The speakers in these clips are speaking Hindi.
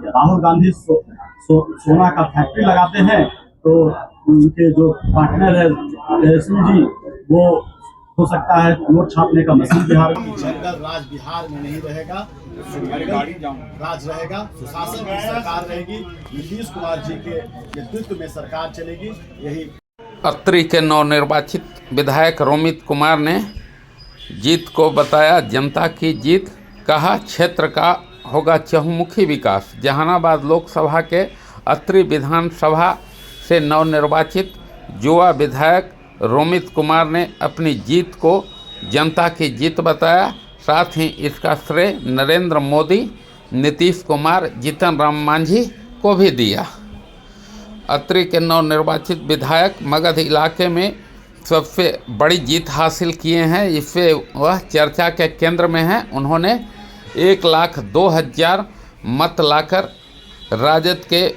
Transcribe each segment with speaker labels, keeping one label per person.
Speaker 1: करके राहुल गांधी सोना का फैक्ट्री लगाते हैं, तो उनके जो पार्टनर है तेजस्वी जी, वो हो सकता है नोट छापने का मशीन बिहार में। जंगल राज बिहार में नहीं रहेगा, राज रहेगा, सुशासन की सरकार रहेगी, नीतीश कुमार जी के नेतृत्व में सरकार चलेगी। यही
Speaker 2: अत्रि के नवनिर्वाचित विधायक रोमित कुमार ने जीत को बताया जनता की जीत। कहा क्षेत्र का होगा चहुमुखी विकास। जहानाबाद लोकसभा के अत्रि विधानसभा से नवनिर्वाचित युवा विधायक रोमित कुमार ने अपनी जीत को जनता की जीत बताया। साथ ही इसका श्रेय नरेंद्र मोदी, नीतीश कुमार, जीतन राम मांझी को भी दिया। अत्रि के नवनिर्वाचित विधायक मगध इलाके में सबसे बड़ी जीत हासिल किए हैं, इससे वह चर्चा के केंद्र में हैं। उन्होंने 1,02,000 मत लाकर राजद के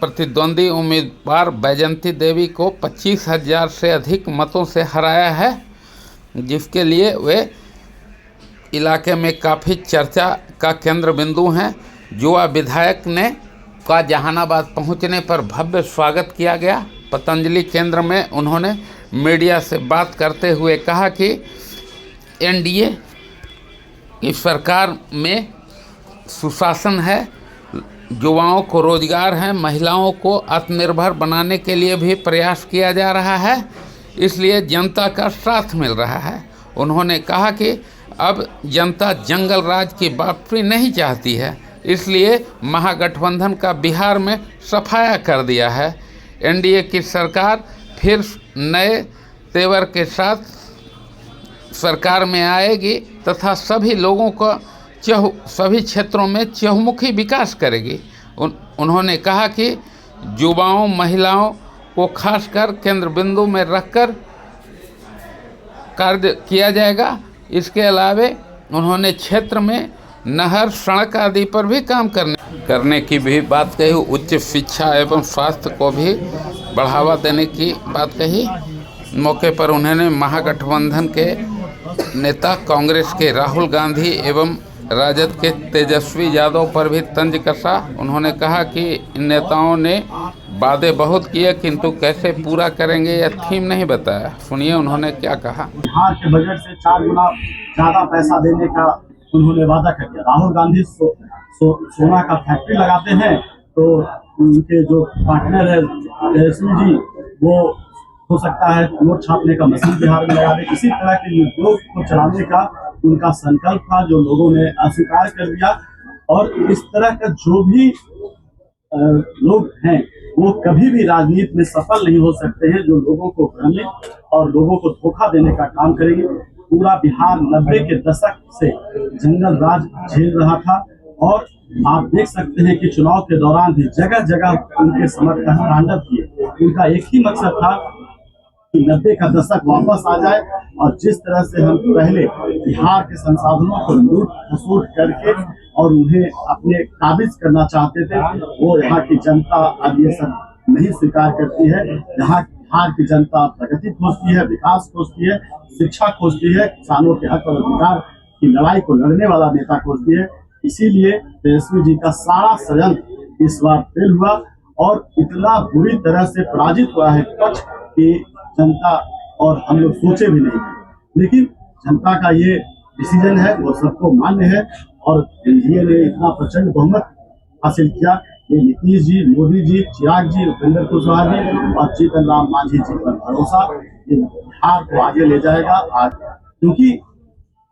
Speaker 2: प्रतिद्वंदी उम्मीदवार बैजंती देवी को 25,000 से अधिक मतों से हराया है, जिसके लिए वे इलाके में काफ़ी चर्चा का केंद्र बिंदु हैं। युवा विधायक ने का जहानाबाद पहुंचने पर भव्य स्वागत किया गया। पतंजलि केंद्र में उन्होंने मीडिया से बात करते हुए कहा कि एनडीए की सरकार में सुशासन है, युवाओं को रोजगार है, महिलाओं को आत्मनिर्भर बनाने के लिए भी प्रयास किया जा रहा है, इसलिए जनता का साथ मिल रहा है। उन्होंने कहा कि अब जनता जंगल राज की वापसी नहीं चाहती है, इसलिए महागठबंधन का बिहार में सफाया कर दिया है। एनडीए की सरकार फिर नए तेवर के साथ सरकार में आएगी तथा सभी लोगों को सभी क्षेत्रों में चहुमुखी विकास करेगी। उन्होंने कहा कि युवाओं, महिलाओं को खासकर केंद्र बिंदु में रखकर कार्य किया जाएगा। इसके अलावे उन्होंने क्षेत्र में नहर, सड़क आदि पर भी काम करने की भी बात कही। उच्च शिक्षा एवं स्वास्थ्य को भी बढ़ावा देने की बात कही। मौके पर उन्होंने महागठबंधन के नेता कांग्रेस के राहुल गांधी एवं राजद के तेजस्वी यादव पर भी तंज कसा। उन्होंने कहा कि इन नेताओं ने वादे बहुत किए, किंतु कैसे पूरा करेंगे यह थीम नहीं बताया। सुनिए उन्होंने क्या कहा।
Speaker 1: बिहार के बजट से 4 गुना ज्यादा पैसा देने का उन्होंने वादा कर दिया। राहुल गांधी सोना का फैक्ट्री लगाते हैं, तो उनके जो पार्टनर है तेजस्वी जी, वो हो सकता है नोट छापने का मशीन बिहार में लगा दे। इसी तरह के उद्योग को चलाने का उनका संकल्प था, जो लोगों ने अस्वीकार कर दिया। और इस तरह का जो भी लोग हैं, वो कभी भी राजनीति में सफल नहीं हो सकते हैं, जो लोगों को भ्रमित और लोगों को धोखा देने का काम करेंगे। पूरा बिहार 90 के दशक से जंगल राज झेल रहा था, और आप देख सकते हैं कि चुनाव के दौरान भी जगह जगह उनके समर्थक तांडव किए। उनका एक ही मकसद था कि 90 का दशक वापस आ जाए, और जिस तरह से हम पहले बिहार के संसाधनों को लूट खसूट करके और उन्हें अपने काबिज करना चाहते थे, वो यहाँ की जनता अब ये सब नहीं स्वीकार करती है। यहाँ बिहार की जनता प्रगति खोजती है, विकास खोजती है, शिक्षा खोजती है, किसानों के हक और अधिकार की लड़ाई को लड़ने वाला नेता खोजती है। इसीलिए तेजस्वी जी का सारा षड्यंत्र इस बार फेल हुआ, और इतना बुरी तरह से पराजित हुआ है पक्ष की जनता, और हम लोग सोचे भी नहीं थे। लेकिन जनता का ये डिसीजन है, वो सबको मान्य है, और एनडीए ने इतना प्रचंड बहुमत हासिल किया। ये नीतीश जी, मोदी जी, चिराग जी, उपेंद्र कुशवाहा जी और जीतन राम मांझी जी पर भरोसा ये बिहार को आगे ले जाएगा। आज क्योंकि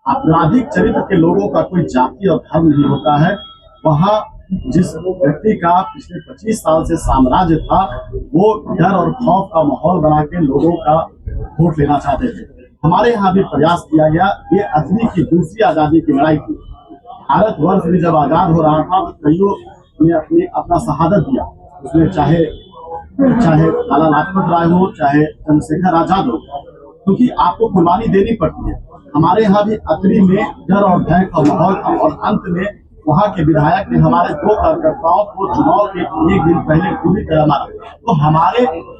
Speaker 1: आपराधिक चरित्र के लोगों का कोई जाति और धर्म नहीं होता है। वहाँ जिस व्यक्ति का पिछले 25 साल से साम्राज्य था, वो डर और खौफ का माहौल बना के लोगों का वोट लेना चाहते थे। हमारे यहाँ भी प्रयास किया गया। ये अत्रि की दूसरी आजादी की लड़ाई थी। भारतवर्ष भी जब आजाद हो रहा था, तो कईयों ने अपना शहादत दिया। उसमें चाहे लाला लाजपत राय हो, चाहे चंद्रशेखर आजाद हो, क्योंकि आपको कुर्बानी देनी पड़ती है। हमारे यहाँ भी अत्रि में डर और भय का माहौल था, और अंत में वहाँ के विधायक ने हमारे 2 कार्यकर्ताओं को चुनाव के 1 दिन पहले पूरी तरह मारा। तो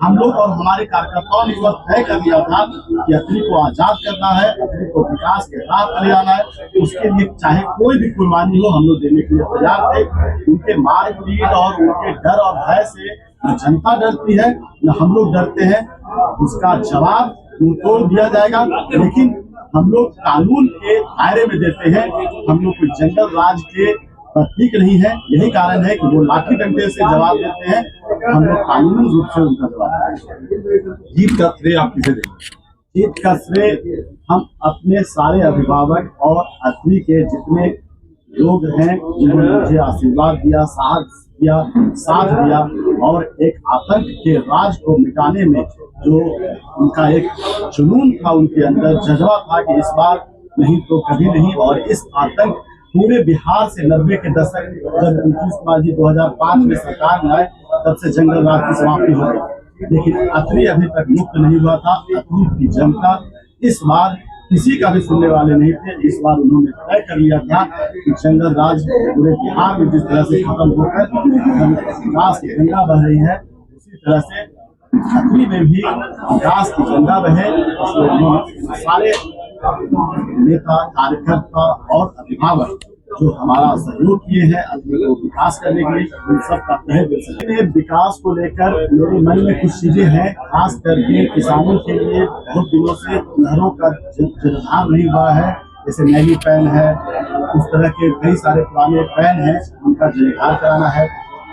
Speaker 1: हम लोग और हमारे कार्यकर्ताओं ने इस वक्त तय कर दिया था कि अत्रि को आजाद करना है, अत्रि को विकास के राह पर ले जाना है। उसके लिए चाहे कोई भी कुर्बानी हो हम लोग देने के लिए तैयार थे। उनके मारपीट और उनके डर और भय से न जनता डरती है न हम लोग डरते हैं। उसका जवाब तोड़ दिया जाएगा, लेकिन हम लोग कानून के दायरे में देते हैं। हम लोग कोई जंगल राज के प्रतीक नहीं है। यही कारण है कि वो लाठी डंडे से जवाब देते हैं, हम लोग कानूनी रूप से उनका जवाब देते हैं।
Speaker 3: जीत का श्रेय आप किसे देंगे?
Speaker 1: जीत का श्रेय हम अपने सारे अभिभावक और अत्रि के जितने लोग हैं जिन्होंने मुझे आशीर्वाद दिया, साथ दिया और एक आतंक के राज को मिटाने में जो उनका एक जुनून था, उनके अंदर जज्बा था कि इस बार नहीं तो कभी नहीं। और इस आतंक पूरे बिहार से 90 के दशक जब नीतीश कुमार जी 2005 में सरकार में आए तब से जंगल राज की समाप्ति हो गई, लेकिन अत्रि अभी तक मुक्त नहीं हुआ था। अत्रि की जनता इस बार किसी का भी सुनने वाले नहीं थे। इस बार उन्होंने तय कर लिया था कि जंगल राज पूरे बिहार में जिस तरह से खत्म होकर विकास की गंगा बह रही है, उसी तरह से अत्रि में भी विकास की गंगा बहे। सारे नेता, कार्यकर्ता और अभिभावक जो हमारा सहयोग किए हैं अत्रि को विकास करने के लिए, उन सबका तहे दिल से विकास को लेकर मेरे मन में कुछ चीजें हैं। खास करके किसानों के लिए बहुत दिनों से नहरों का जीर्णोद्धार नहीं हुआ है, जैसे नैनी पैन है, उस तरह के कई सारे पुराने पैन हैं, उनका जीर्णोद्धार कराना है।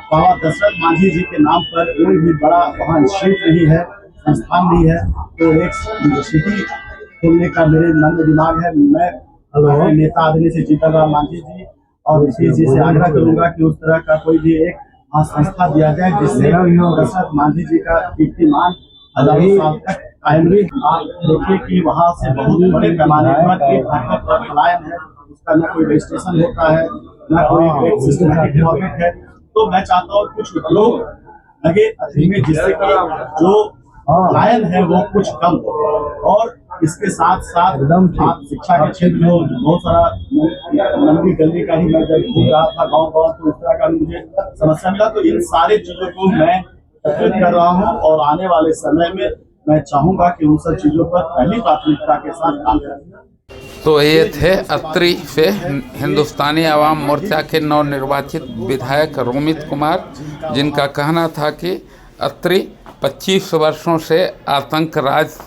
Speaker 1: बाबा दशरथ मांझी जी के नाम पर कोई भी बड़ा वहाँ इंस्टीट्यूट नहीं है, संस्थान नहीं है, तो एक यूनिवर्सिटी खोलने का मेरे मन में दिमाग है। मैं नेता आदरणीय से जीतन राम मांझी जी और इसी जी से आग्रह करूंगा कि उस तरह का कोई भी एक संस्था दिया जाए जिससे दशरथ मांझी जी का कीर्तिमान हजारों साल तक कायम रहे। आप देखिए कि वहाँ से बहुत बड़े पैमाने पर पलायन है, उसका न कोई रजिस्ट्रेशन होता है, न कोई सिस्टमेटिक फॉर्मेट है। तो मैं चाहता हूँ कुछ उपयोग लगे अत्रि में, जिससे कि जो पलायन है वो कुछ कम हो। और इसके साथ साथ आप शिक्षा के क्षेत्र में बहुत सारा लंबी गली का ही मैं जब घूम रहा था गाँव तो इस तरह का मुझे समस्या मिला। तो इन सारी चीजों को मैं एकत्रित कर रहा हूँ और आने वाले समय में मैं चाहूंगा कि उन सब चीजों पर पहली प्राथमिकता के साथ काम करें।
Speaker 2: तो ये थे अत्रि से हिंदुस्तानी आवाम मोर्चा के नवनिर्वाचित विधायक रोमित कुमार, जिनका कहना था कि अत्रि 25 वर्षों से आतंक राज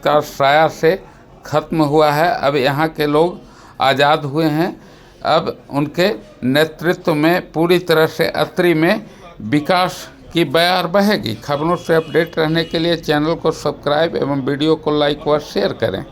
Speaker 2: का साया से ख़त्म हुआ है। अब यहाँ के लोग आज़ाद हुए हैं। अब उनके नेतृत्व में पूरी तरह से अत्रि में विकास की बयार बहेगी। खबरों से अपडेट रहने के लिए चैनल को सब्सक्राइब एवं वीडियो को लाइक व शेयर करें।